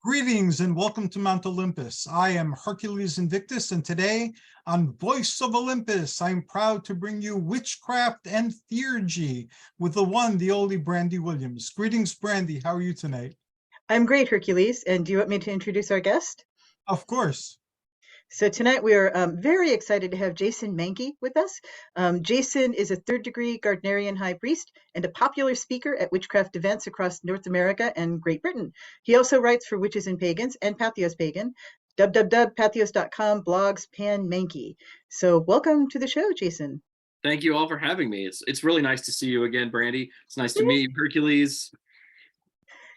Greetings and welcome to Mount Olympus. I am Hercules Invictus, and today on Voice of Olympus, I'm proud to bring you Witchcraft and Theurgy with the one, the only Brandy Williams. Greetings, Brandy. How are you tonight? I'm great, Hercules. And do you want me to introduce our guest? Of course. So tonight we are very excited to have Jason Mankey with us. Jason is a third-degree Gardnerian High Priest and a popular speaker at witchcraft events across North America and Great Britain. He also writes for Witches and Pagans and Patheos Pagan, www.patheos.com, blogs, Pan Mankey. So welcome to the show, Jason. Thank you all for having me. It's really nice to see you again, Brandy. It's nice to meet you, Hercules.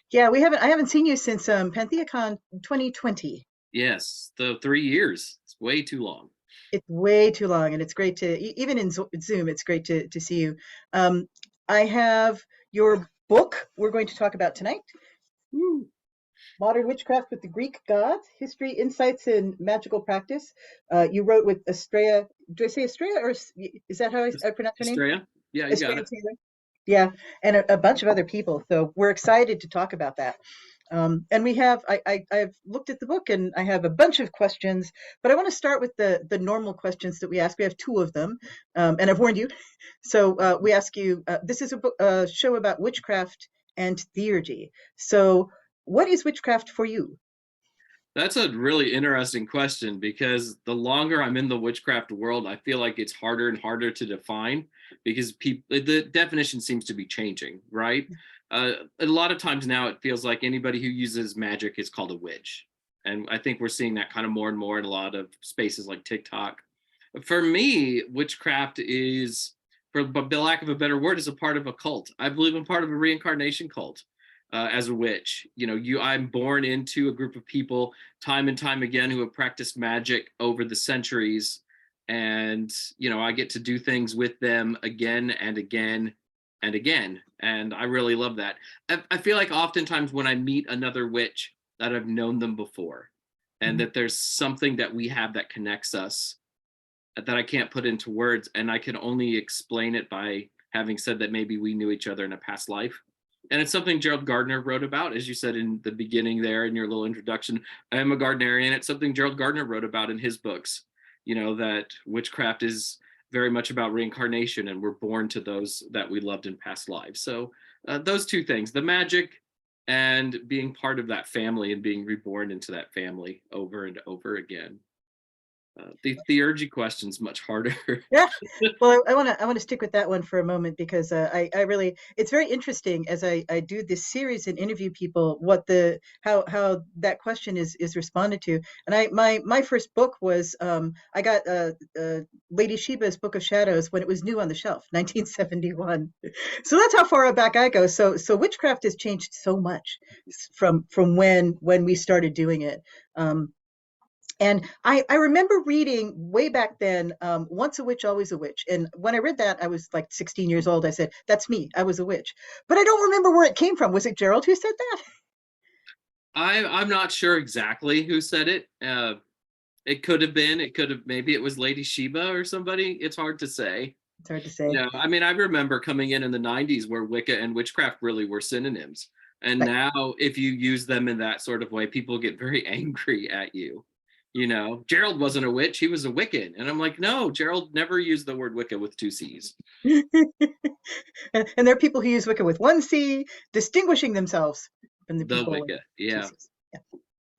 Yeah, I haven't seen you since PantheaCon 2020. Yes, the 3 years. It's way too long. It's way too long, and it's great to, even in Zoom, it's great to see you. I have your book we're going to talk about tonight. Woo. Modern Witchcraft with the Greek Gods, History, Insights, and Magical Practice. You wrote with Estrella. Do I say Estrella, or is that how I pronounce her name? Estrella? Yeah, you got it. Taylor. Yeah, and a bunch of other people. So we're excited to talk about that. And we have, I've looked at the book and I have a bunch of questions, but I want to start with the normal questions that we ask. We have two of them, and I've warned you. So we ask you, this is a show about witchcraft and theurgy. So what is witchcraft for you? That's a really interesting question because the longer I'm in the witchcraft world, I feel like it's harder and harder to define because the definition seems to be changing, right? A lot of times now it feels like anybody who uses magic is called a witch. And I think we're seeing that kind of more and more in a lot of spaces like TikTok. For me, witchcraft is, for the lack of a better word, is a part of a cult. I believe I'm part of a reincarnation cult. As a witch, I'm born into a group of people time and time again who have practiced magic over the centuries, and I get to do things with them again and again and again, and I really love that. I feel like oftentimes when I meet another witch that I've known them before, and that there's something that we have that connects us that I can't put into words, and I can only explain it by having said that maybe we knew each other in a past life. And it's something Gerald Gardner wrote about, as you said in the beginning there in your little introduction. I am a Gardnerian. It's something Gerald Gardner wrote about in his books, that witchcraft is very much about reincarnation and we're born to those that we loved in past lives. So those two things, the magic and being part of that family and being reborn into that family over and over again. The theurgy question's much harder. Yeah, well, I want to stick with that one for a moment because I really, it's very interesting as I do this series and interview people how that question is responded to. And my first book was I got Lady Sheba's Book of Shadows when it was new on the shelf, 1971. So that's how far back I go. So witchcraft has changed so much from when we started doing it. And I remember reading way back then, once a witch, always a witch. And when I read that, I was like 16 years old. I said, that's me. I was a witch. But I don't remember where it came from. Was it Gerald who said that? I'm not sure exactly who said it. It could have been, maybe it was Lady Sheba or somebody. It's hard to say. It's hard to say. Yeah, I mean, I remember coming in the 90s where Wicca and witchcraft really were synonyms. And Right. now if you use them in that sort of way, people get very angry at you. Gerald wasn't a witch, he was a Wiccan. And I'm like, no, Gerald never used the word Wicca with 2 C's. And there are people who use Wicca with 1 C, distinguishing themselves from the people Wicca, yeah.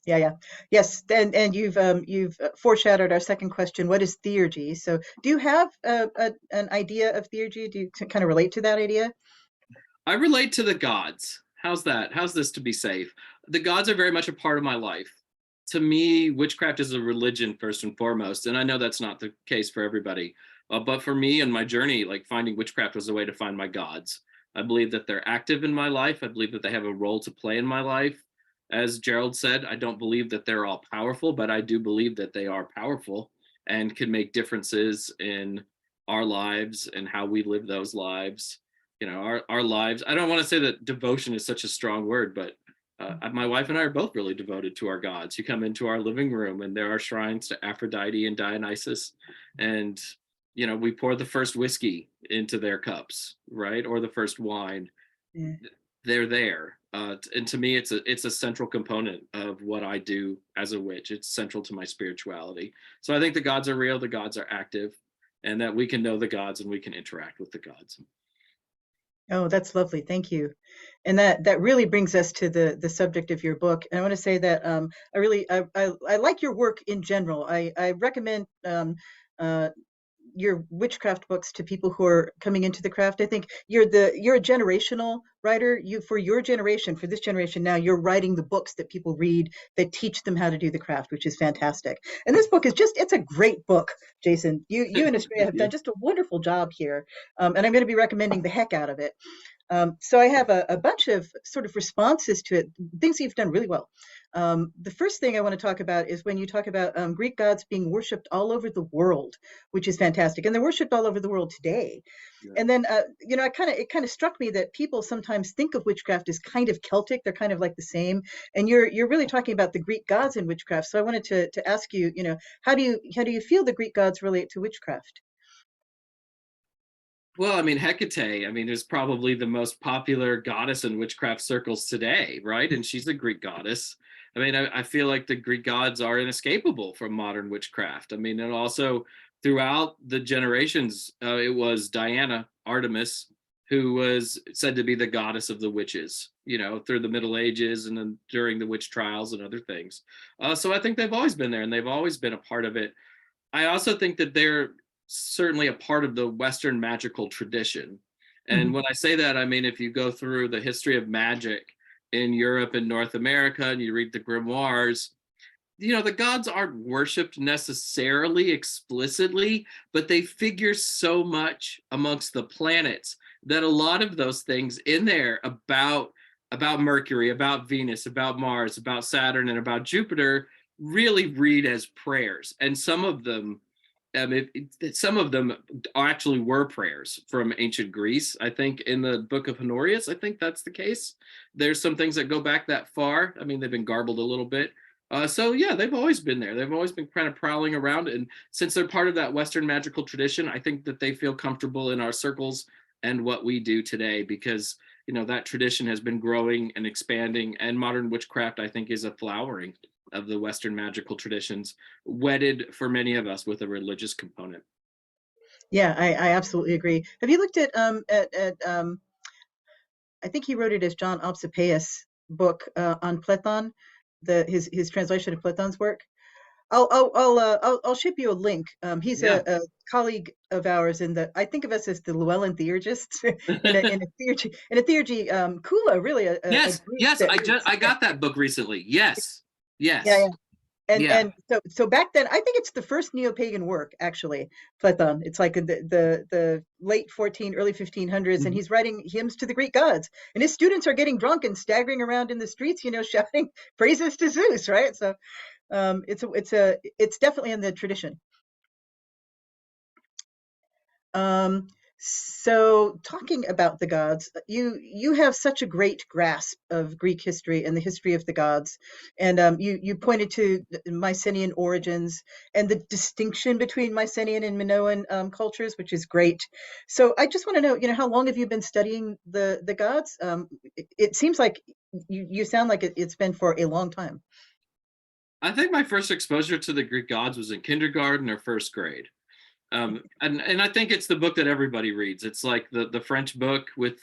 Yeah. Yes, and you've foreshadowed our second question. What is theurgy? So do you have an idea of theurgy? Do you kind of relate to that idea? I relate to the gods. How's that? How's this to be safe? The gods are very much a part of my life. To me, witchcraft is a religion first and foremost, and I know that's not the case for everybody. But for me and my journey, like finding witchcraft was a way to find my gods. I believe that they're active in my life. I believe that they have a role to play in my life. As Gerald said, I don't believe that they're all powerful, but I do believe that they are powerful and can make differences in our lives and how we live those lives. Our lives. I don't want to say that devotion is such a strong word, but my wife and I are both really devoted to our gods. You come into our living room and there are shrines to Aphrodite and Dionysus, and we pour the first whiskey into their cups, right? Or the first wine. Yeah. they're there. And to me, it's a central component of what I do as a witch. It's central to my spirituality. So I think the gods are real, the gods are active, and that we can know the gods and we can interact with the gods. Oh, that's lovely. Thank you. And that really brings us to the subject of your book. And I want to say that I like your work in general. I recommend your witchcraft books to people who are coming into the craft. I think you're a generational writer. For your generation, for this generation now, you're writing the books that people read that teach them how to do the craft, which is fantastic. And this book is it's a great book, Jason. You and Estrella have done just a wonderful job here. And I'm going to be recommending the heck out of it. So I have a bunch of sort of responses to it, things you've done really well. The first thing I want to talk about is when you talk about Greek gods being worshipped all over the world, which is fantastic, and they're worshipped all over the world today. Yeah. And then it kind of struck me that people sometimes think of witchcraft as kind of Celtic; they're kind of like the same. And you're really talking about the Greek gods in witchcraft. So I wanted to ask you, how do you feel the Greek gods relate to witchcraft? Well, I mean, Hecate, is probably the most popular goddess in witchcraft circles today, right? And she's a Greek goddess. I feel like the Greek gods are inescapable from modern witchcraft. And also throughout the generations, it was Diana, Artemis, who was said to be the goddess of the witches, through the Middle Ages and then during the witch trials and other things. So I think they've always been there and they've always been a part of it. I also think that they're certainly a part of the Western magical tradition. And when I say that, if you go through the history of magic in Europe and North America and you read the grimoires, the gods aren't worshipped necessarily explicitly, but they figure so much amongst the planets that a lot of those things in there about Mercury, about Venus, about Mars, about Saturn, and about Jupiter really read as prayers. And some of them actually were prayers from ancient Greece. I think in the book of Honorius, I think that's the case. There's some things that go back that far. They've been garbled a little bit. So yeah, they've always been there. They've always been kind of prowling around. And since they're part of that Western magical tradition, I think that they feel comfortable in our circles and what we do today, because that tradition has been growing and expanding, and modern witchcraft, I think, is a flowering of the Western magical traditions, wedded for many of us with a religious component. Yeah, I absolutely agree. Have you looked at I think he wrote it as John Opsipeus' book on Platon, his translation of Platon's work? I'll ship you a link. He's a colleague of ours I think of us as the Llewellyn theurgists in a theurgy. Kula, really. Yes. I got that book recently. Yes. Yeah. And so back then, I think it's the first neo-pagan work, actually, Platon. It's like the late early 1500s, and he's writing hymns to the Greek gods. And his students are getting drunk and staggering around in the streets, shouting praises to Zeus, right? So it's definitely in the tradition. So talking about the gods, you have such a great grasp of Greek history and the history of the gods, and you pointed to Mycenaean origins and the distinction between Mycenaean and Minoan cultures, which is great. So I just want to know, how long have you been studying the gods? It seems like you sound like it's been for a long time. I think my first exposure to the Greek gods was in kindergarten or first grade. And I think it's the book that everybody reads. It's like the French book with,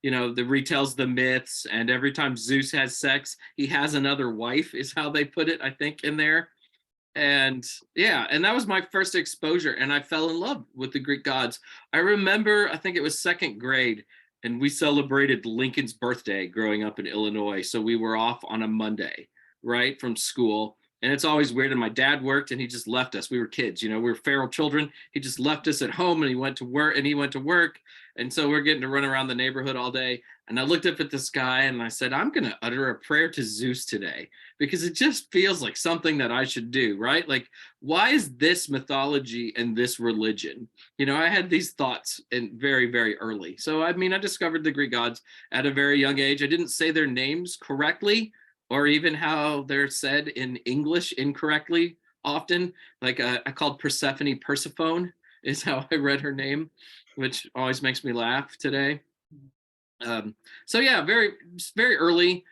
that retells the myths, and every time Zeus has sex, he has another wife, is how they put it, I think, in there. And yeah, and that was my first exposure, and I fell in love with the Greek gods. I remember, I think it was second grade, and we celebrated Lincoln's birthday growing up in Illinois. So we were off on a Monday, right, from school. And it's always weird. And my dad worked and he just left us. We were kids, we were feral children. He just left us at home and he went to work. And so we're getting to run around the neighborhood all day. And I looked up at the sky and I said, I'm going to utter a prayer to Zeus today, because it just feels like something that I should do, right? Like, why is this mythology and this religion? I had these thoughts very, very early. So, I discovered the Greek gods at a very young age. I didn't say their names correctly, or even how they're said in English incorrectly often. Like I called Persephone Persephone is how I read her name, which always makes me laugh today. So yeah, very early.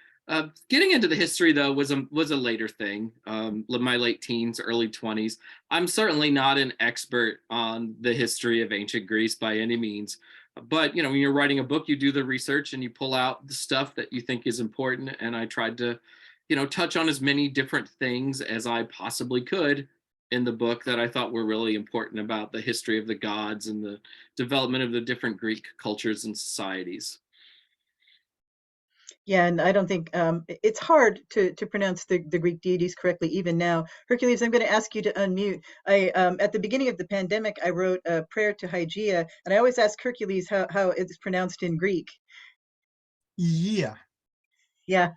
Getting into the history though was a later thing. My late teens, early 20s. I'm certainly not an expert on the history of ancient Greece by any means, but when you're writing a book, you do the research and you pull out the stuff that you think is important. And I tried to, touch on as many different things as I possibly could in the book that I thought were really important about the history of the gods and the development of the different Greek cultures and societies. Yeah, and I don't think it's hard to pronounce the Greek deities correctly even now. Hercules, I'm going to ask you to unmute. I at the beginning of the pandemic, I wrote a prayer to Hygeia, and I always ask Hercules how it's pronounced in Greek. Yeah. Yeah.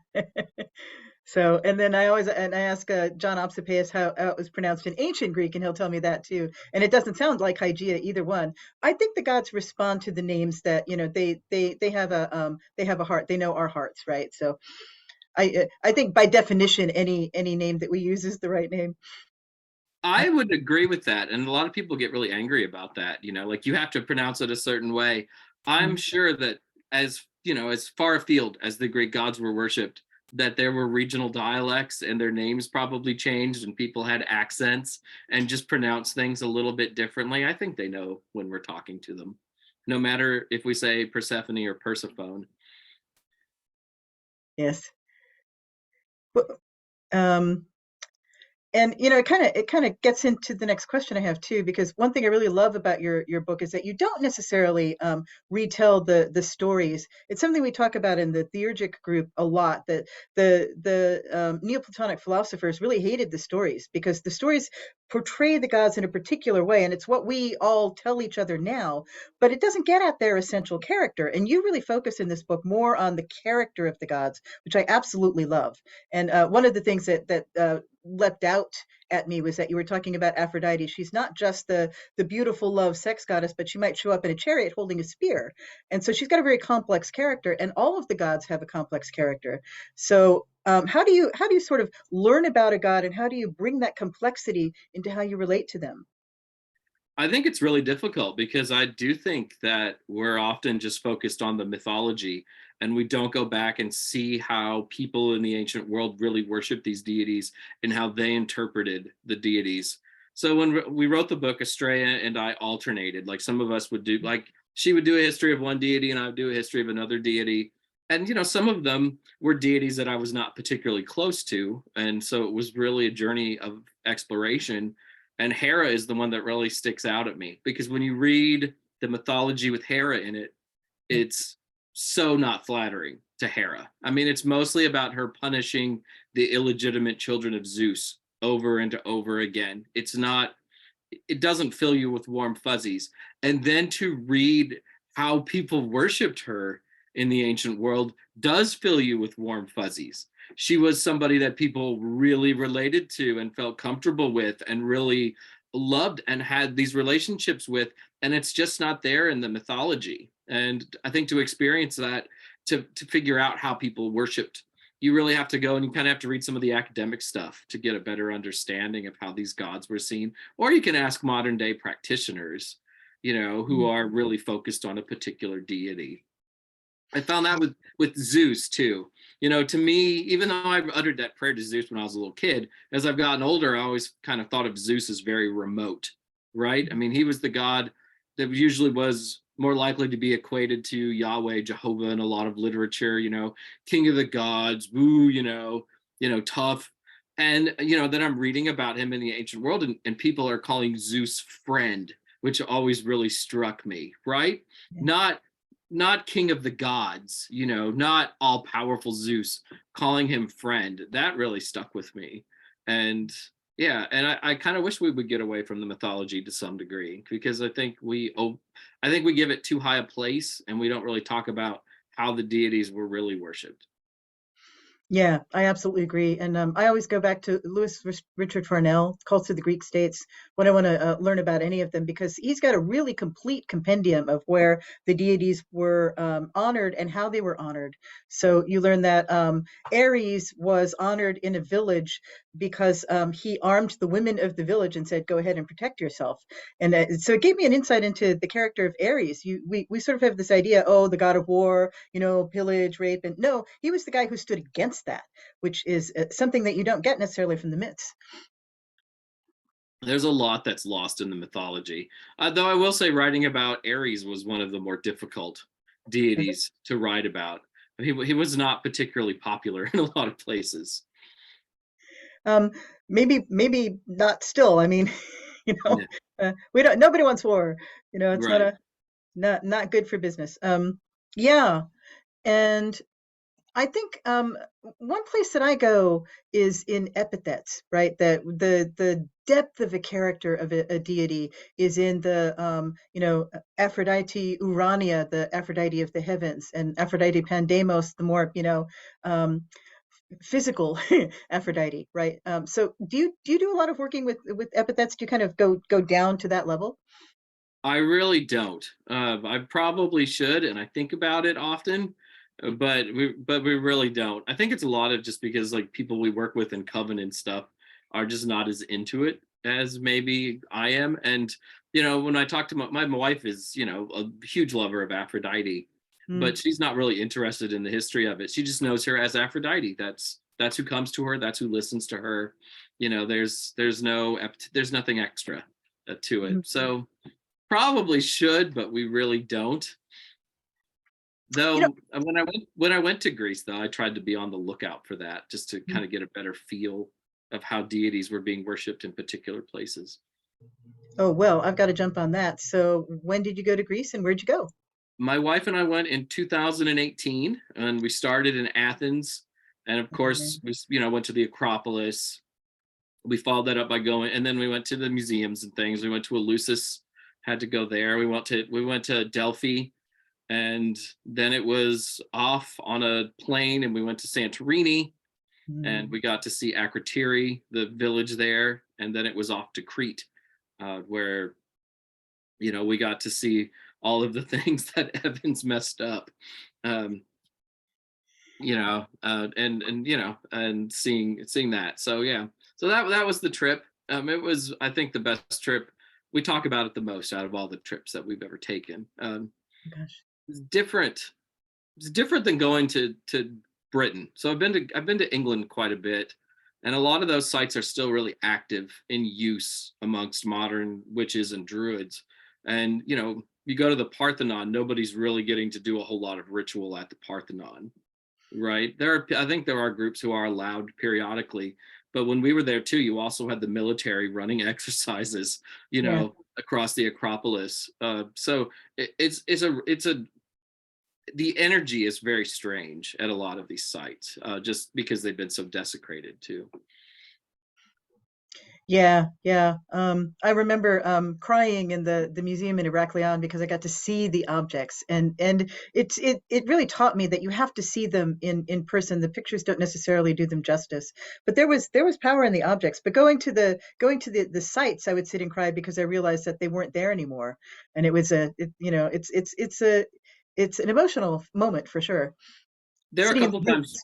So, and then I ask John Opsipeus how it was pronounced in ancient Greek, and he'll tell me that too. And it doesn't sound like Hygeia either one. I think the gods respond to the names that they have a heart. They know our hearts, right? So, I think by definition, any name that we use is the right name. I would agree with that. And a lot of people get really angry about that, like you have to pronounce it a certain way. I'm sure that as far afield as the Greek gods were worshipped, that there were regional dialects and their names probably changed and people had accents and just pronounced things a little bit differently. I think they know when we're talking to them, no matter if we say Persephone or Persephone. Yes. Um, And it kind of gets into the next question I have too, because one thing I really love about your book is that you don't necessarily retell the stories. It's something we talk about in the Theurgic group a lot. That the Neoplatonic philosophers really hated the stories because the stories portray the gods in a particular way, and it's what we all tell each other now. But it doesn't get at their essential character. And you really focus in this book more on the character of the gods, which I absolutely love. And one of the things that leapt out at me was that you were talking about Aphrodite. She's not just the beautiful love sex goddess, but she might show up in a chariot holding a spear. And so she's got a very complex character, and all of the gods have a complex character. So how do you sort of learn about a god, and how do you bring that complexity into how you relate to them? I think it's really difficult because I do think that we're often just focused on the mythology and we don't go back and see how people in the ancient world really worshiped these deities and how they interpreted the deities. So when we wrote the book, Estrella and I alternated. Like some of us would do, like she would do a history of one deity and I would do a history of another deity. And some of them were deities that I was not particularly close to, and so it was really a journey of exploration. And Hera is the one that really sticks out at me because when you read the mythology with Hera in it, it's so not flattering to Hera. I mean, it's mostly about her punishing the illegitimate children of Zeus over and over again. It doesn't fill you with warm fuzzies. And then to read how people worshipped her in the ancient world does fill you with warm fuzzies. She was somebody that people really related to and felt comfortable with and really loved and had these relationships with. And it's just not there in the mythology. And I think to experience that, to figure out how people worshipped, you really have to go and you kind of have to read some of the academic stuff to get a better understanding of how these gods were seen. Or you can ask modern day practitioners, who are really focused on a particular deity. I found that with Zeus too. To me, even though I uttered that prayer to Zeus when I was a little kid, as I've gotten older, I always kind of thought of Zeus as very remote, right? I mean, he was the god that usually was more likely to be equated to Yahweh, Jehovah in a lot of literature, king of the gods, woo, tough. And, then I'm reading about him in the ancient world and people are calling Zeus friend, which always really struck me, right? Yeah. Not king of the gods, not all powerful Zeus, calling him friend. That really stuck with me. And yeah, and I kind of wish we would get away from the mythology to some degree because I think we give it too high a place and we don't really talk about how the deities were really worshipped. Yeah, I absolutely agree. And I always go back to Richard Farnell, Cults of the Greek States, when I want to learn about any of them, because he's got a really complete compendium of where the deities were honored and how they were honored. So you learn that Ares was honored in a village because he armed the women of the village and said, go ahead and protect yourself. And so it gave me an insight into the character of Ares. We sort of have this idea, oh, the god of war, pillage, rape. And no, he was the guy who stood against that, which is something that you don't get necessarily from the myths. There's a lot that's lost in the mythology. Though I will say writing about Ares was one of the more difficult deities to write about. He was not particularly popular in a lot of places. Maybe not still. I mean, nobody wants war. It's Right. not good for business. Yeah. And I think one place that I go is in epithets, right? That the depth of a character of a deity is in the Aphrodite Urania, the Aphrodite of the heavens, and Aphrodite Pandemos, the more physical Aphrodite, right? So do you do a lot of working with epithets? Do you kind of go down to that level? I really don't. I probably should, and I think about it often, but we really don't. I think it's a lot of just because like people we work with in Covenant stuff are just not as into it as maybe I am. And when I talk to my wife is a huge lover of Aphrodite, but she's not really interested in the history of it. She just knows her as Aphrodite. That's who comes to her. That's who listens to her. There's nothing extra to it. So probably should, but we really don't. Though when I went to Greece, though, I tried to be on the lookout for that, just to kind of get a better feel of how deities were being worshipped in particular places. Oh, well, I've got to jump on that. So when did you go to Greece and where'd you go? My wife and I went in 2018, and we started in Athens, and of course we went to the Acropolis. We followed that up by going, and then we went to the museums and things. We went to Eleusis, had to go there. We went to Delphi, and then it was off on a plane, and we went to Santorini, and we got to see Akrotiri, the village there, and then it was off to Crete, where we got to see all of the things that Evans messed up, and seeing that. So yeah, so that was the trip. It was, I think, the best trip. We talk about it the most out of all the trips that we've ever taken. Gosh. It's different. It's different than going to Britain. So I've been to England quite a bit, and a lot of those sites are still really active in use amongst modern witches and druids. And you go to the Parthenon, nobody's really getting to do a whole lot of ritual at the Parthenon, right? I think there are groups who are allowed periodically, but when we were there too, you also had the military running exercises, across the Acropolis. So the energy is very strange at a lot of these sites, just because they've been so desecrated too. Yeah. I remember crying in the museum in Heraklion because I got to see the objects, and it really taught me that you have to see them in person. The pictures don't necessarily do them justice, but there was power in the objects. But going to the sites, I would sit and cry because I realized that they weren't there anymore, and it was it's an emotional moment for sure. There were a Sitting in couple the times. booths.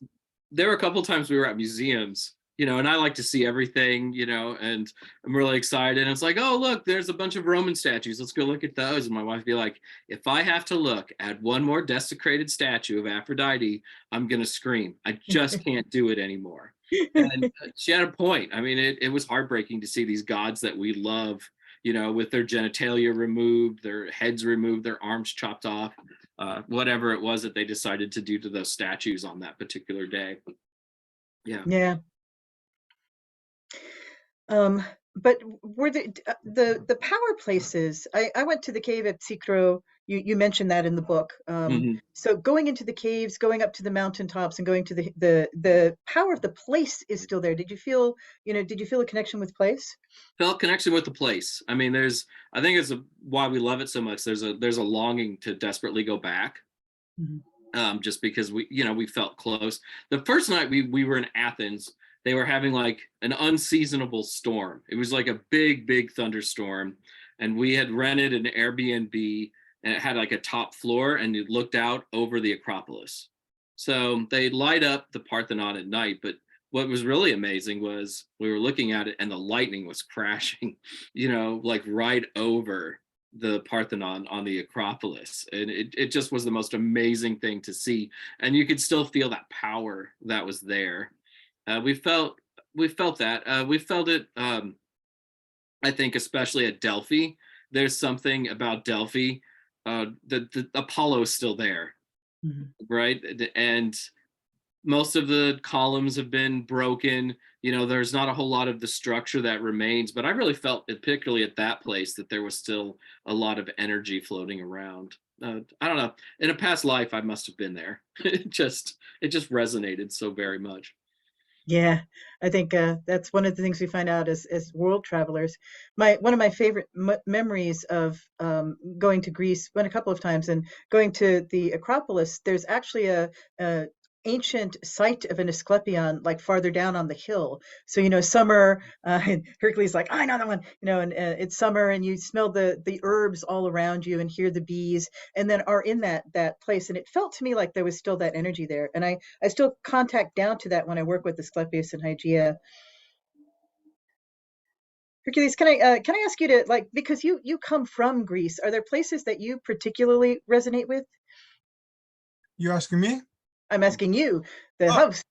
There were a couple times we were at museums, and I like to see everything, and I'm really excited. And it's like, oh, look, there's a bunch of Roman statues. Let's go look at those. And my wife would be like, if I have to look at one more desecrated statue of Aphrodite, I'm going to scream. I just can't do it anymore. And she had a point. I mean, it was heartbreaking to see these gods that we love, with their genitalia removed, their heads removed, their arms chopped off, whatever it was that they decided to do to those statues on that particular day. Yeah. Yeah. But were the power places? I went to the cave at Sikro. You mentioned that in the book. So going into the caves, going up to the mountaintops, and going to the power of the place is still there. Did you feel a connection with place? Felt connection with the place. I mean, I think it's why we love it so much. There's a longing to desperately go back. just because we felt close. The first night we were in Athens, they were having like an unseasonable storm. It was like a big thunderstorm, and we had rented an Airbnb, and it had like a top floor, and it looked out over the Acropolis. So they light up the Parthenon at night, but what was really amazing was we were looking at it and the lightning was crashing, like right over the Parthenon on the Acropolis. And it just was the most amazing thing to see. And you could still feel that power that was there. We felt that. We felt it, I think, especially at Delphi. There's something about Delphi. The Apollo is still there, right? And most of the columns have been broken. There's not a whole lot of the structure that remains, but I really felt, particularly at that place, that there was still a lot of energy floating around. I don't know. In a past life, I must have been there. It just resonated so very much. Yeah, I think that's one of the things we find out as world travelers. One of my favorite memories of going to Greece, went a couple of times, and going to the Acropolis. There's actually a ancient site of an Asclepion like farther down on the hill. So summer, and Hercules like, I know that one. And it's summer, and you smell the herbs all around you and hear the bees, and then are in that place. And it felt to me like there was still that energy there. And I still contact down to that when I work with Asclepius and Hygeia. Hercules, can I ask you to, because you come from Greece, are there places that you particularly resonate with? You're asking me? I'm asking you, the host.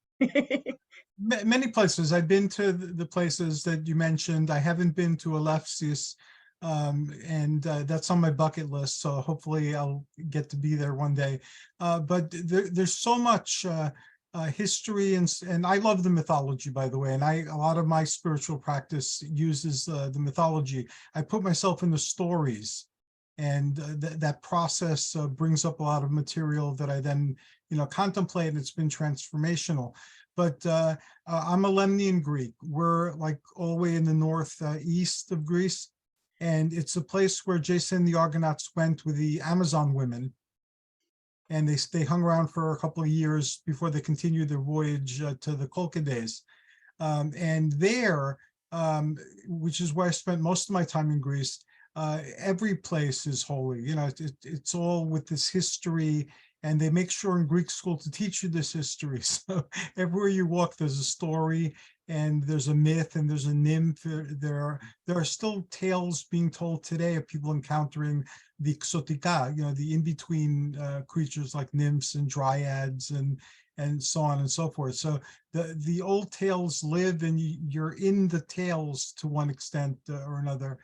Many places. I've been to the places that you mentioned. I haven't been to Olympus, and that's on my bucket list. So hopefully I'll get to be there one day. But there's so much history, and I love the mythology, by the way. And a lot of my spiritual practice uses the mythology. I put myself in the stories, and that process brings up a lot of material that I then contemplate, and it's been transformational. But I'm a Lemnian Greek. We're like all the way in the north east of Greece, and it's a place where Jason and the Argonauts went with the Amazon women, and they hung around for a couple of years before they continued their voyage to the Kolkades. And there, which is where I spent most of my time in Greece, every place is holy. It's all with this history, and they make sure in Greek school to teach you this history. So everywhere you walk, there's a story, and there's a myth, and there's a nymph. There are still tales being told today of people encountering the exotica, the in-between creatures like nymphs and dryads and so on and so forth. So the old tales live, and you're in the tales to one extent or another.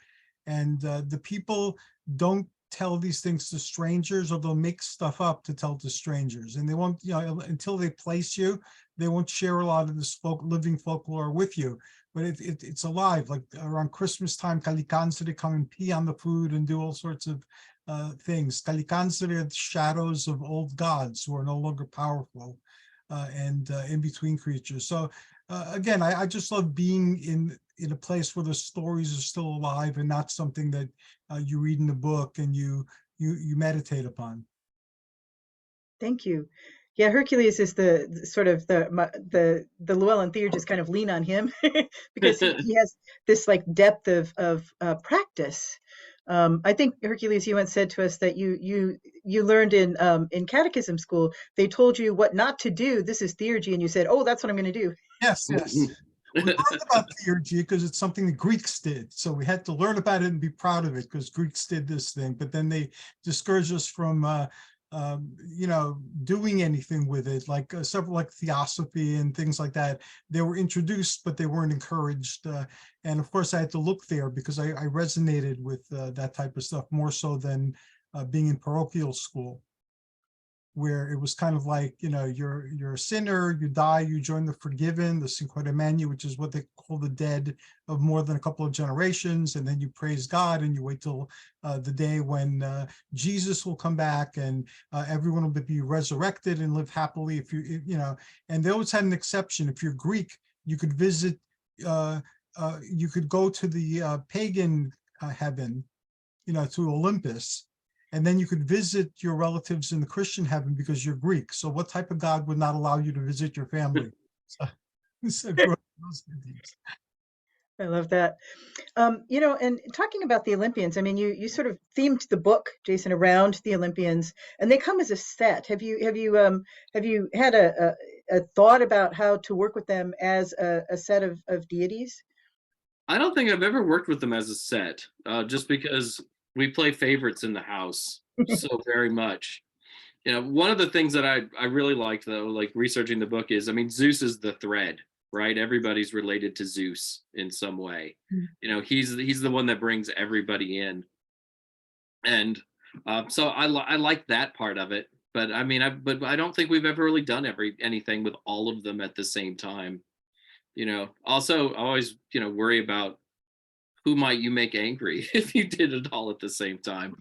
And the people don't tell these things to strangers, or they'll make stuff up to tell to strangers. And they won't, until they place you, they won't share a lot of this living folklore with you. But it's alive. Like around Christmas time, Kalikansere come and pee on the food and do all sorts of things. Kalikansere are the shadows of old gods who are no longer powerful, and in-between creatures. So again, I just love being in a place where the stories are still alive, and not something that you read in a book and you meditate upon. Thank you. Yeah, Hercules is the sort of the Llewellyn Theurgy kind of lean on him because he has this like depth of practice. I think Hercules, you once said to us that you learned in catechism school, they told you what not to do. This is theurgy, and you said, "Oh, that's what I'm going to do." Yes. We learned about theurgy because it's something the Greeks did. So we had to learn about it and be proud of it because Greeks did this thing. But then they discouraged us from, doing anything with it, like several like theosophy and things like that. They were introduced, but they weren't encouraged. And of course, I had to look there because I resonated with that type of stuff more so than being in parochial school, where it was kind of like, you're a sinner, you die, you join the forgiven, the Cinquecento, which is what they call the dead of more than a couple of generations, and then you praise God, and you wait till the day when Jesus will come back, and everyone will be resurrected and live happily. If and they always had an exception. If you're Greek, you could visit, you could go to the pagan heaven, to Olympus. And then you could visit your relatives in the Christian heaven because you're Greek. So what type of God would not allow you to visit your family? So those deities. I love that. You know, and talking about the Olympians, I mean, you sort of themed the book, Jason, around the Olympians, and they come as a set. Have you had a thought about how to work with them as a set of deities? I don't think I've ever worked with them as a set, just because we play favorites in the house so very much. You know, one of the things that I really liked, though, like researching the book, is, I mean, Zeus is the thread, right? Everybody's related to Zeus in some way. You know, he's the one that brings everybody in, and so I like that part of it. But I mean, but I don't think we've ever really done anything with all of them at the same time. You know, also I always, you know, worry about who might you make angry if you did it all at the same time.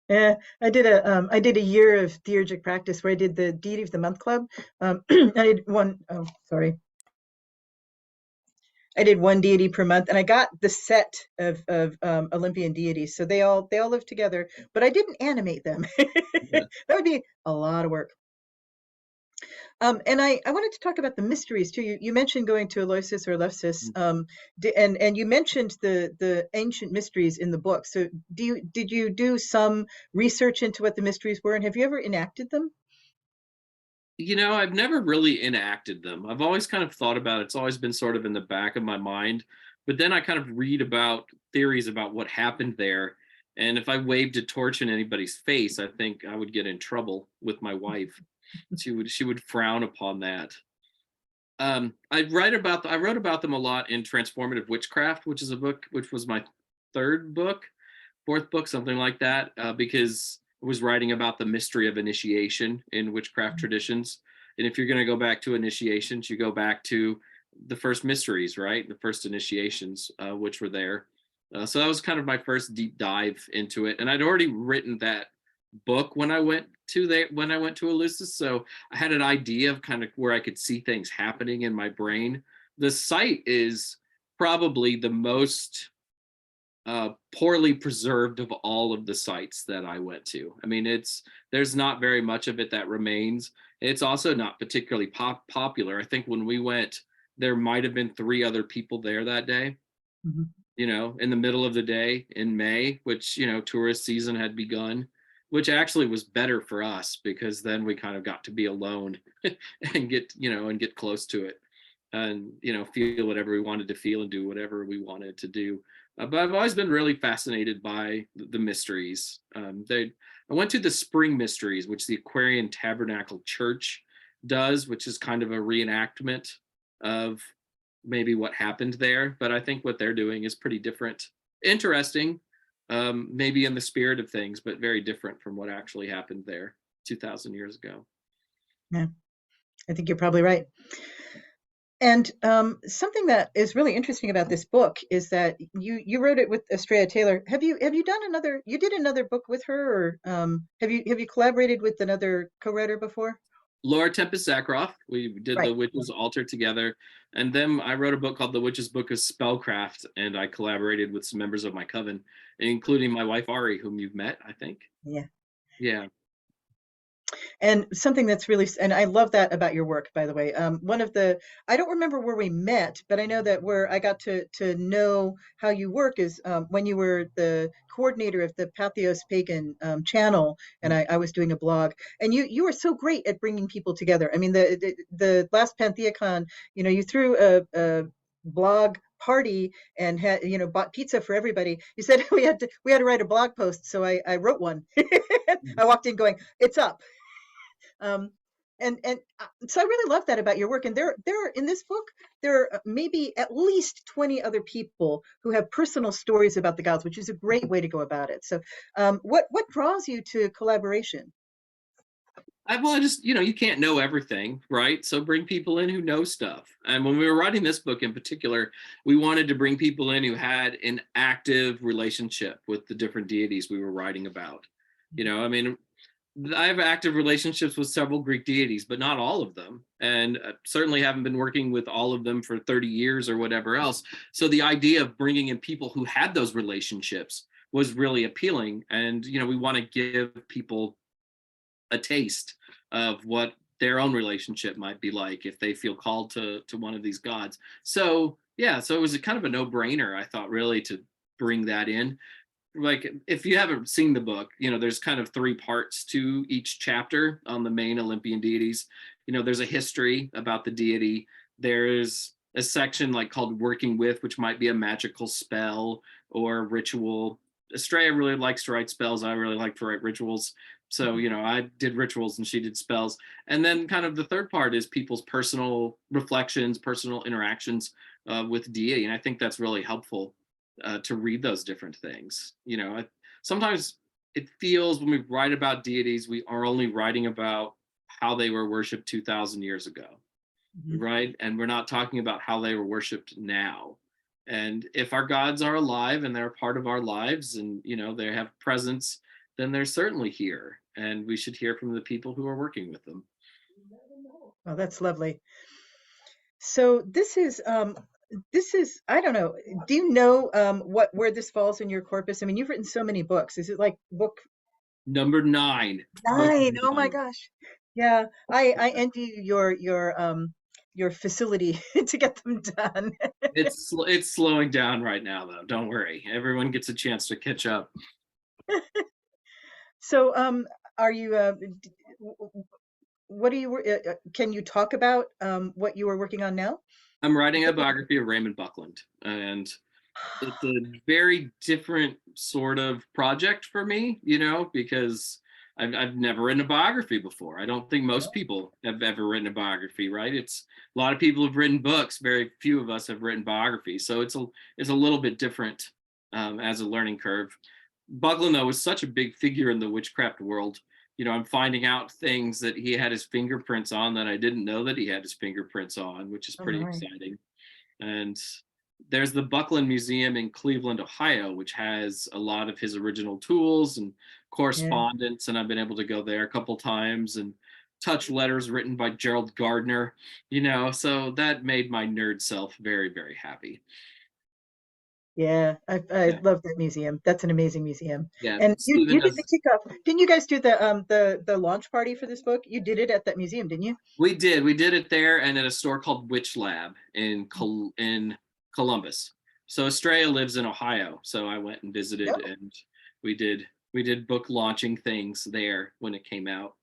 Yeah, I did a year of theurgic practice where I did the Deity of the Month Club. I did one. Oh, sorry. I did one deity per month, and I got the set of Olympian deities, so they all live together. But I didn't animate them. Yeah. That would be a lot of work. And I wanted to talk about the mysteries too. You mentioned going to Eleusis or Eleusis, and you mentioned the ancient mysteries in the book. So did you do some research into what the mysteries were, and have you ever enacted them? You know, I've never really enacted them. I've always kind of thought about it. It's always been sort of in the back of my mind. But then I kind of read about theories about what happened there. And if I waved a torch in anybody's face, I think I would get in trouble with my wife. She would frown upon that. I wrote about them a lot in Transformative Witchcraft, which is a book which was my fourth book, something like that, because I was writing about the mystery of initiation in witchcraft traditions. And if you're going to go back to initiations, you go back to the first mysteries, right? The first initiations, which were there. So that was kind of my first deep dive into it. And I'd already written that book when I went to Eleusis, so I had an idea of kind of where I could see things happening in my brain. The site is probably the most poorly preserved of all of the sites that I went to. I mean, there's not very much of it that remains. It's also not particularly popular. I think when we went, there might have been 3 other people there that day. Mm-hmm. You know, in the middle of the day in May, which, you know, tourist season had begun, which actually was better for us because then we kind of got to be alone and get close to it, and, you know, feel whatever we wanted to feel and do whatever we wanted to do. But I've always been really fascinated by the mysteries. I went to the Spring Mysteries, which the Aquarian Tabernacle Church does, which is kind of a reenactment of maybe what happened there. But I think what they're doing is pretty different. Interesting, maybe in the spirit of things, but very different from what actually happened there 2,000 years ago. Yeah, I think you're probably right. And something that is really interesting about this book is that you wrote it with Estrella Taylor. Have you done another? You did another book with her, or have you collaborated with another co-writer before? Laura Tempest Zakroff. We did Right. the Witch's Altar together. And then I wrote a book called The Witch's Book of Spellcraft, and I collaborated with some members of my coven, including my wife, Ari, whom you've met, I think. Yeah. Yeah. And something that's really, and I love that about your work, by the way. I don't remember where we met, but I know that where I got to know how you work is when you were the coordinator of the Patheos Pagan channel, and I was doing a blog, and you were so great at bringing people together. I mean, the last Pantheacon, you know, you threw a blog party and had, you know, bought pizza for everybody. You said we had to write a blog post, so I wrote one. I walked in going, it's up. And so I really love that about your work. And there in this book, there are maybe at least 20 other people who have personal stories about the gods, which is a great way to go about it. So what draws you to collaboration? I just, you know, you can't know everything, right? So bring people in who know stuff. And when we were writing this book in particular, we wanted to bring people in who had an active relationship with the different deities we were writing about. You know, I mean, I have active relationships with several Greek deities, but not all of them. And certainly haven't been working with all of them for 30 years or whatever else. So the idea of bringing in people who had those relationships was really appealing. And, we want to give people a taste of what their own relationship might be like if they feel called to one of these gods. So yeah, so it was a kind of a no-brainer, I thought, really, to bring that in. Like, if you haven't seen the book, there's kind of three parts to each chapter on the main Olympian deities. There's a history about the deity. There's a section like called working with, which might be a magical spell or ritual. Estrella really likes to write spells. I really like to write rituals. So, I did rituals and she did spells. And then kind of the third part is people's personal reflections, personal interactions with deity. And I think that's really helpful to read those different things. Sometimes it feels when we write about deities, we are only writing about how they were worshipped 2,000 years ago, right? And we're not talking about how they were worshipped now. And if our gods are alive and they're a part of our lives and, they have presence, then they're certainly here. And we should hear from the people who are working with them. Oh, that's lovely. So this is I don't know. Do you know where this falls in your corpus? I mean, you've written so many books. Is it like book Number 9. 9? Oh my gosh. Yeah, I envy your facility to get them done. It's slowing down right now, though. Don't worry. Everyone gets a chance to catch up. So are you what are you can you talk about what you are working on now? I'm writing a biography of Raymond Buckland, and it's a very different sort of project for me, because I've never written a biography before. I don't think most people have ever written a biography, right? It's a lot of people have written books. Very few of us have written biographies. So it's a little bit different as a learning curve. Buckland, though, was such a big figure in the witchcraft world. I'm finding out things that he had his fingerprints on that I didn't know that he had his fingerprints on, which is pretty exciting. And there's the Buckland Museum in Cleveland, Ohio, which has a lot of his original tools and correspondence. And I've been able to go there a couple times and touch letters written by Gerald Gardner, so that made my nerd self very, very happy. Yeah, I love that museum. That's an amazing museum. Yeah, And you Stephen did the kickoff. Didn't you guys do the launch party for this book? You did it at that museum, didn't you? We did it there and at a store called Witch Lab in Columbus. So Estrella lives in Ohio, so I went and visited, and we did book launching things there when it came out.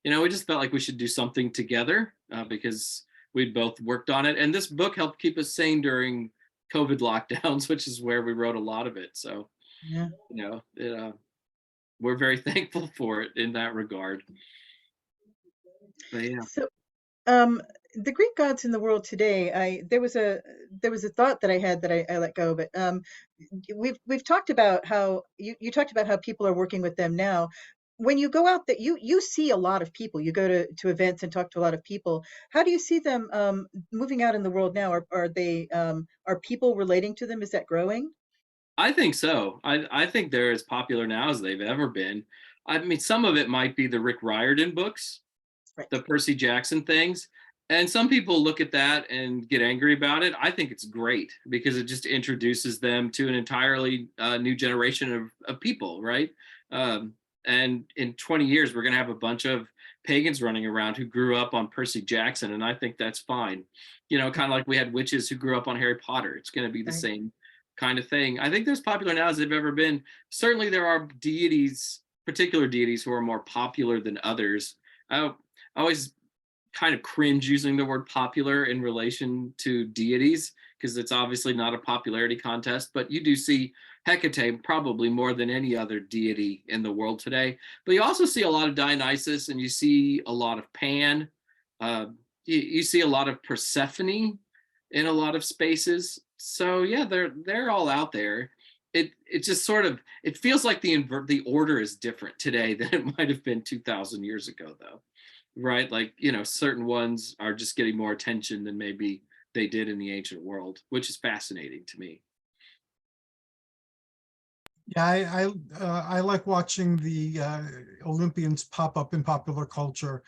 We just felt like we should do something together because we'd both worked on it, and this book helped keep us sane during COVID lockdowns, which is where we wrote a lot of it. So, we're very thankful for it in that regard. But yeah. So, the Greek gods in the world today, there was a thought that I had that I let go, but we've talked about how you talked about how people are working with them now. When you go out that you see a lot of people, you go to events and talk to a lot of people. How do you see them moving out in the world now? Are they are people relating to them? Is that growing? I think so. I think they're as popular now as they've ever been. I mean, some of it might be the Rick Riordan books, Right. the Percy Jackson things. And some people look at that and get angry about it. I think it's great because it just introduces them to an entirely new generation of people, right? And in 20 years, we're going to have a bunch of pagans running around who grew up on Percy Jackson. And I think that's fine. Kind of like we had witches who grew up on Harry Potter. It's going to be the same kind of thing. I think they're as popular now as they've ever been. Certainly there are deities, particular deities, who are more popular than others. I always kind of cringe using the word popular in relation to deities because it's obviously not a popularity contest, but you do see Hecate probably more than any other deity in the world today. But you also see a lot of Dionysus, and you see a lot of Pan. You see a lot of Persephone in a lot of spaces. So yeah, they're all out there. It just sort of, it feels like the order is different today than it might have been 2,000 years ago, though, right? Like, certain ones are just getting more attention than maybe they did in the ancient world, which is fascinating to me. Yeah, I like watching the Olympians pop up in popular culture.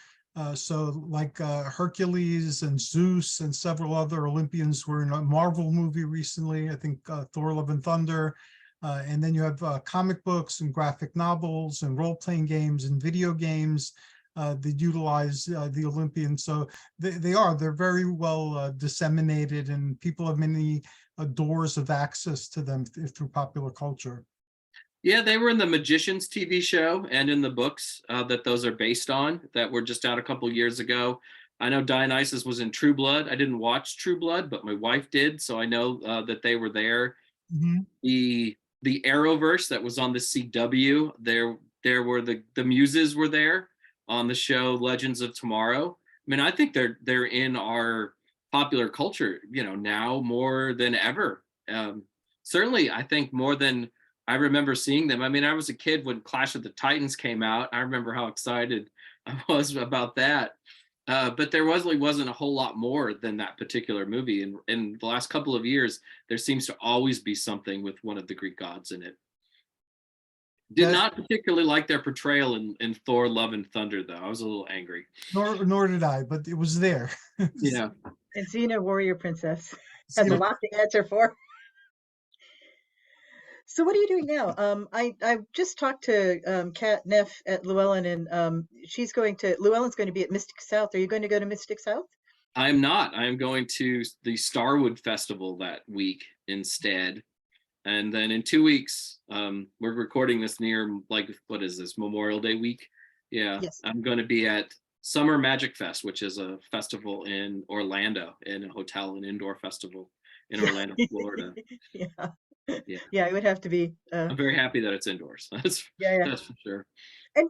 So like Hercules and Zeus and several other Olympians were in a Marvel movie recently. I think Thor: Love and Thunder. And then you have comic books and graphic novels and role-playing games and video games that utilize the Olympians. So they're very well disseminated, and people have many doors of access to them through popular culture. Yeah, they were in the Magicians TV show and in the books that those are based on that were just out a couple years ago. I know Dionysus was in True Blood. I didn't watch True Blood, but my wife did, so I know that they were there. Mhm. The Arrowverse that was on the CW, there were the Muses were there on the show Legends of Tomorrow. I mean, I think they're in our popular culture, now more than ever. Certainly, I think more than I remember seeing them. I mean, I was a kid when Clash of the Titans came out. I remember how excited I was about that. But there wasn't a whole lot more than that particular movie. And in the last couple of years, there seems to always be something with one of the Greek gods in it. Did Yeah, not particularly like their portrayal in Thor: Love and Thunder, though. I was a little angry. nor did I, but it was there. Yeah. And Xena, warrior princess, has a See, lot to answer for. So what are you doing now? I just talked to Kat Neff at Llewellyn, and Llewellyn's going to be at Mystic South. Are you going to go to Mystic South? I am not. I am going to the Starwood Festival that week instead. And then in 2 weeks, we're recording this near, like, what is this, Memorial Day week? Yeah, Yes. I'm going to be at Summer Magic Fest, which is a festival in Orlando, in a hotel, an indoor festival in Yeah. Orlando, Florida. Yeah. Yeah, Yeah, it would have to be. I'm very happy that it's indoors. Yeah, yeah. That's for sure. And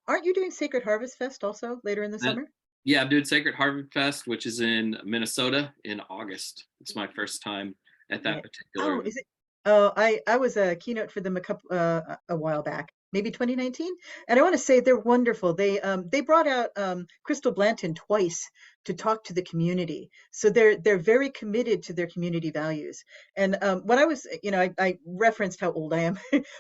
aren't you doing Sacred Harvest Fest also later in the And summer? yeah, I'm doing Sacred Harvest Fest, which is in Minnesota in August. It's my first time at Yeah. that particular Oh, event. is it? Oh, I was a keynote for them a while back, maybe 2019, and I want to say they're wonderful. They brought out Crystal Blanton twice to talk to the community, so they're very committed to their community values. And when I was, I referenced how old I am.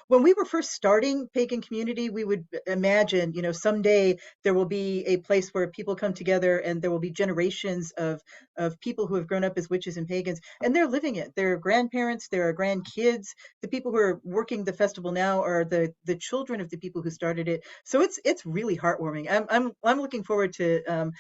When we were first starting Pagan Community, we would imagine, someday there will be a place where people come together, and there will be generations of people who have grown up as witches and pagans, and they're living it. They're grandparents, they're grandkids. The people who are working the festival now are the children of the people who started it. So it's really heartwarming. I'm looking forward to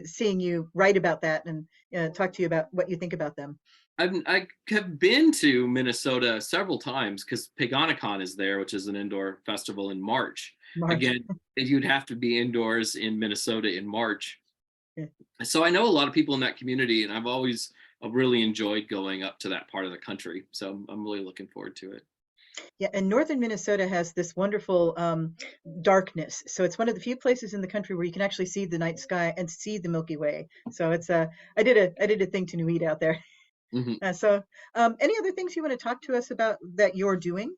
seeing you write about that and talk to you about what you think about them. I have been to Minnesota several times because Paganicon is there, which is an indoor festival in March. March. Again, you'd have to be indoors in Minnesota in March. Yeah. So I know a lot of people in that community, and I've always really enjoyed going up to that part of the country. So I'm really looking forward to it. Yeah, and northern Minnesota has this wonderful darkness. So it's one of the few places in the country where you can actually see the night sky and see the Milky Way. So it's I did a thing to Nuit out there. Mhm. Any other things you want to talk to us about that you're doing?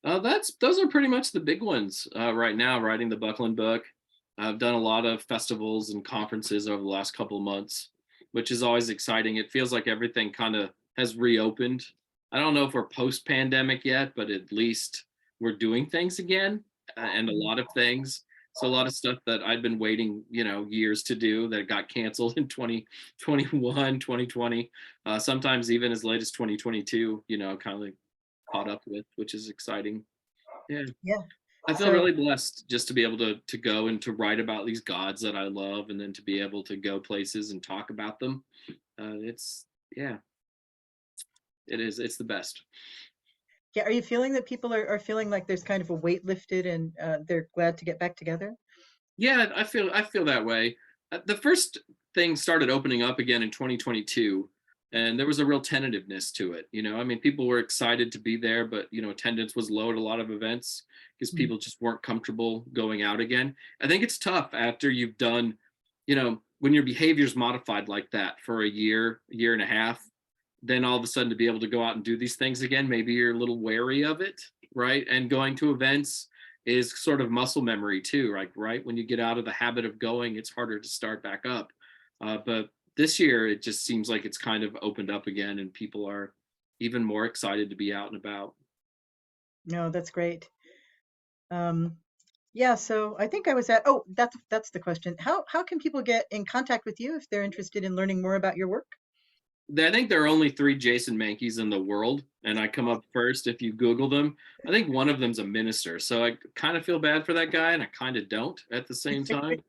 Those are pretty much the big ones right now. Writing the Buckland book. I've done a lot of festivals and conferences over the last couple of months, which is always exciting. It feels like everything kind of has reopened. I don't know if we're post-pandemic yet, but at least we're doing things again and a lot of things. So a lot of stuff that I'd been waiting, years to do that got canceled in 2021, 2020, sometimes even as late as 2022, kind of like caught up with, which is exciting. Yeah. Yeah. I feel So really blessed just to be able to go and to write about these gods that I love, and then to be able to go places and talk about them. It's yeah, it is. It's the best. yeah, are you feeling that people are feeling like there's kind of a weight lifted and they're glad to get back together? Yeah, I feel that way. The first thing started opening up again in 2022, and there was a real tentativeness to it. I mean, people were excited to be there, but attendance was low at a lot of events because Mm. people just weren't comfortable going out again. I think it's tough after you've done, when your behavior's modified like that for a year and a half, then all of a sudden to be able to go out and do these things again, maybe you're a little wary of it, right? And going to events is sort of muscle memory too, right? When you get out of the habit of going, it's harder to start back up. But this year, it just seems like it's kind of opened up again, and people are even more excited to be out and about. No, that's great. Um, yeah, so I think I was at, oh, that's the question. How can people get in contact with you if they're interested in learning more about your work? I think there are only three Jason Mankeys in the world, and I come up first if you Google them. I think one of them's a minister, so I kind of feel bad for that guy, and I kind of don't at the same time.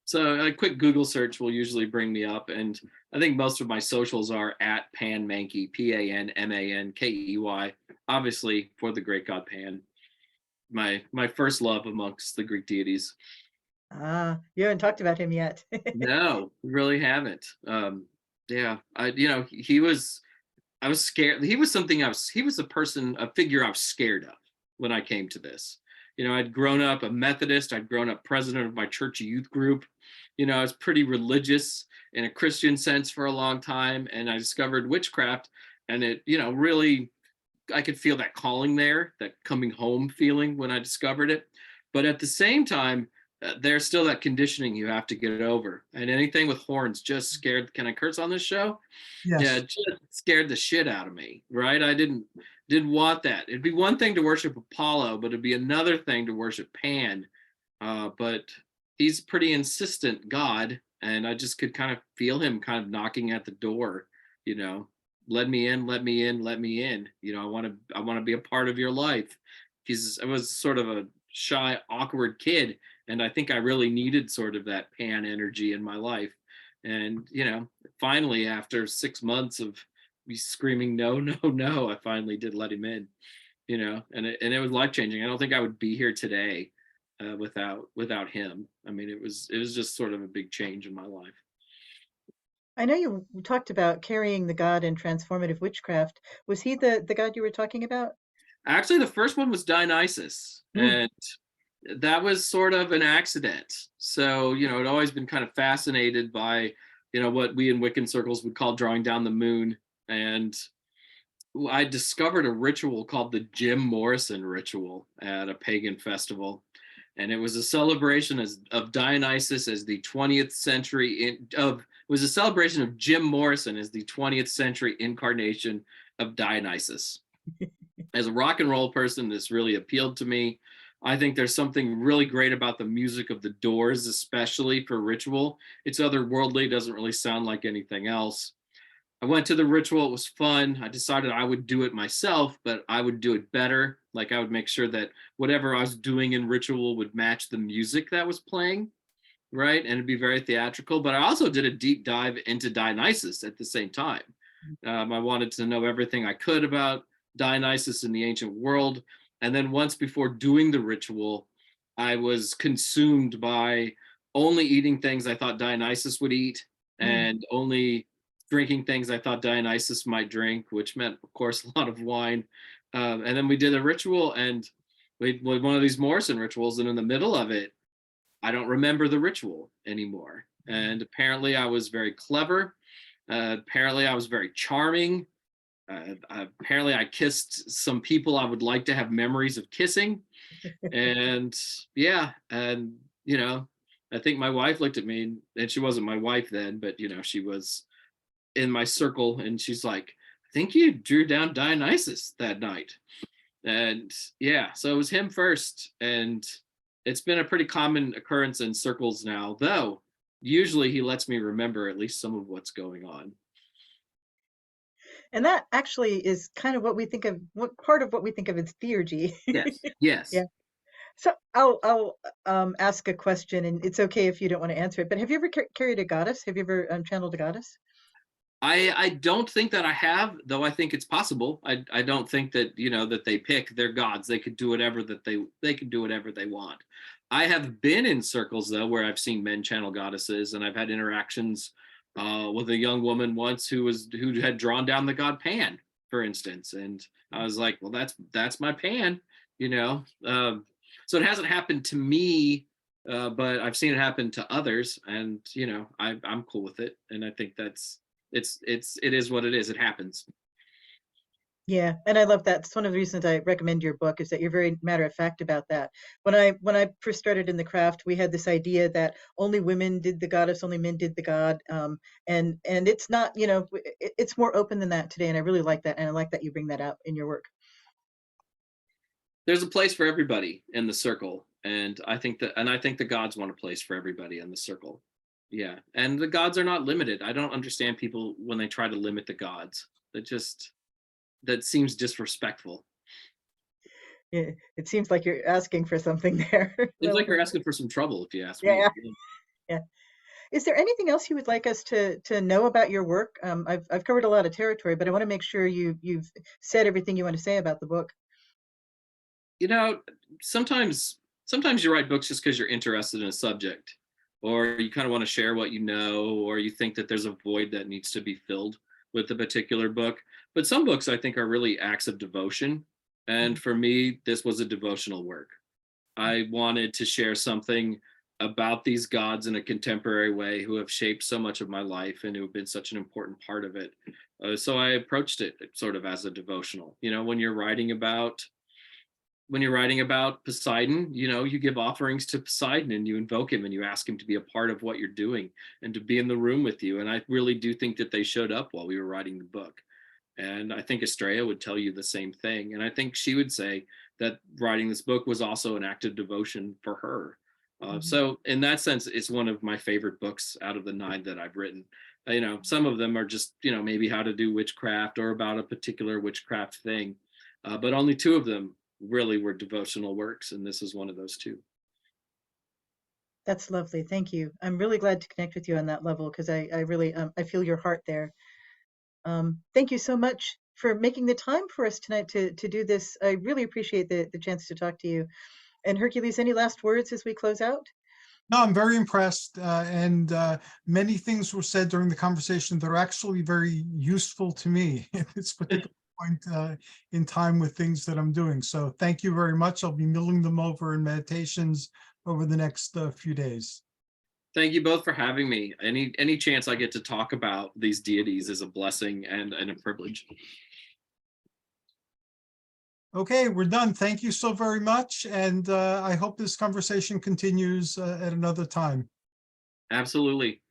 So a quick Google search will usually bring me up, and I think most of my socials are at Pan Mankey, PanMankey, obviously for the great god Pan, my first love amongst the Greek deities. Ah, you haven't talked about him yet. No, really haven't. Yeah, he was. I was scared. He was something I was. He was a figure I was scared of when I came to this. I'd grown up a Methodist. I'd grown up president of my church youth group. I was pretty religious in a Christian sense for a long time, and I discovered witchcraft, and it, really, I could feel that calling there, that coming home feeling when I discovered it. But at the same time, there's still that conditioning you have to get over, and anything with horns just scared. Can I curse on this show? Yeah, Yes. it just scared the shit out of me, right? I didn't want that. It'd be one thing to worship Apollo, but it'd be another thing to worship Pan. But he's a pretty insistent god, and I just could kind of feel him kind of knocking at the door, you know, let me in, let me in, let me in. I want to be a part of your life. I was sort of a shy, awkward kid, and I think I really needed sort of that Pan energy in my life. And finally, after 6 months of me screaming no, no, no, I finally did let him in. And it was life changing. I don't think I would be here today without him. I mean, it was just sort of a big change in my life. I know you talked about carrying the god in transformative witchcraft. Was he the god you were talking about? Actually, the first one was Dionysus, Mm. and that was sort of an accident. So, I'd always been kind of fascinated by, what we in Wiccan circles would call drawing down the moon. And I discovered a ritual called the Jim Morrison ritual at a pagan festival. And it was a celebration of Dionysus as the 20th century it was a celebration of Jim Morrison as the 20th century incarnation of Dionysus. As a rock and roll person, this really appealed to me. I think there's something really great about the music of the Doors, especially for ritual. It's otherworldly, doesn't really sound like anything else. I went to the ritual. It was fun. I decided I would do it myself, but I would do it better. Like I would make sure that whatever I was doing in ritual would match the music that was playing, right? And it'd be very theatrical. But I also did a deep dive into Dionysus at the same time. I wanted to know everything I could about Dionysus in the ancient world. And then once before doing the ritual, I was consumed by only eating things I thought Dionysus would eat Mm. and only drinking things I thought Dionysus might drink, which meant, of course, a lot of wine. And then we did a ritual, and we one of these Morrison rituals, and in the middle of it, I don't remember the ritual anymore. And apparently, I was very clever. Apparently, I was very charming. Apparently, I kissed some people I would like to have memories of kissing. And yeah, and I think my wife looked at me, and she wasn't my wife then, but she was in my circle, and she's like, I think you drew down Dionysus that night. And yeah, so it was him first. And it's been a pretty common occurrence in circles now, though usually he lets me remember at least some of what's going on. And that actually is kind of what part of what we think of as theurgy. Yes, yes. Yeah. So I'll ask a question, and it's okay if you don't want to answer it. But have you ever carried a goddess? Have you ever channeled a goddess? I don't think that I have, though I think it's possible. I don't think that that they pick their gods. They could do whatever they can do whatever they want. I have been in circles though where I've seen men channel goddesses, and I've had interactions with a young woman once who had drawn down the god Pan, for instance, and I was like, well, that's my Pan, you know. So it hasn't happened to me, but I've seen it happen to others, and I'm cool with it, and I think it is what it is. It happens. Yeah, and I love that. It's one of the reasons I recommend your book is that you're very matter of fact about that. When I first started in the craft, we had this idea that only women did the goddess, only men did the god, and it's not, it's more open than that today, and I really like that, and I like that you bring that out in your work. there's a place for everybody in the circle. And I think the gods want a place for everybody in the circle. Yeah. And the gods are not limited. I don't understand people when they try to limit the gods. That seems disrespectful. Yeah, it seems like you're asking for something there. Seems like you're asking for some trouble, if you ask Yeah, me. yeah, Yeah. yeah. Is there anything else you would like us to know about your work? I've covered a lot of territory, but I want to make sure you've said everything you want to say about the book. You know, sometimes you write books just because you're interested in a subject, or you kind of want to share what you know, or you think that there's a void that needs to be filled with a particular book. But some books I think are really acts of devotion. And for me, this was a devotional work. I wanted to share something about these gods in a contemporary way who have shaped so much of my life and who have been such an important part of it. So I approached it sort of as a devotional. You know, when you're writing about Poseidon, you know, you give offerings to Poseidon and you invoke him and you ask him to be a part of what you're doing and to be in the room with you. And I really do think that they showed up while we were writing the book. And I think Estrella would tell you the same thing. And I think she would say that writing this book was also an act of devotion for her. So in that sense, it's one of my favorite books out of the 9 that I've written. You know, some of them are just, you know, maybe how to do witchcraft or about a particular witchcraft thing. But only 2 of them really were devotional works. And this is one of those 2. That's lovely. Thank you. I'm really glad to connect with you on that level because I really I feel your heart there. Thank you so much for making the time for us tonight to do this. I really appreciate the chance to talk to you. And Hercules, any last words as we close out? No, I'm very impressed, and many things were said during the conversation that are actually very useful to me at this particular point in time with things that I'm doing. So thank you very much. I'll be milling them over in meditations over the next few days. Thank you both for having me. Any chance I get to talk about these deities is a blessing and a privilege. Okay, we're done. Thank you so very much. And I hope this conversation continues at another time. Absolutely.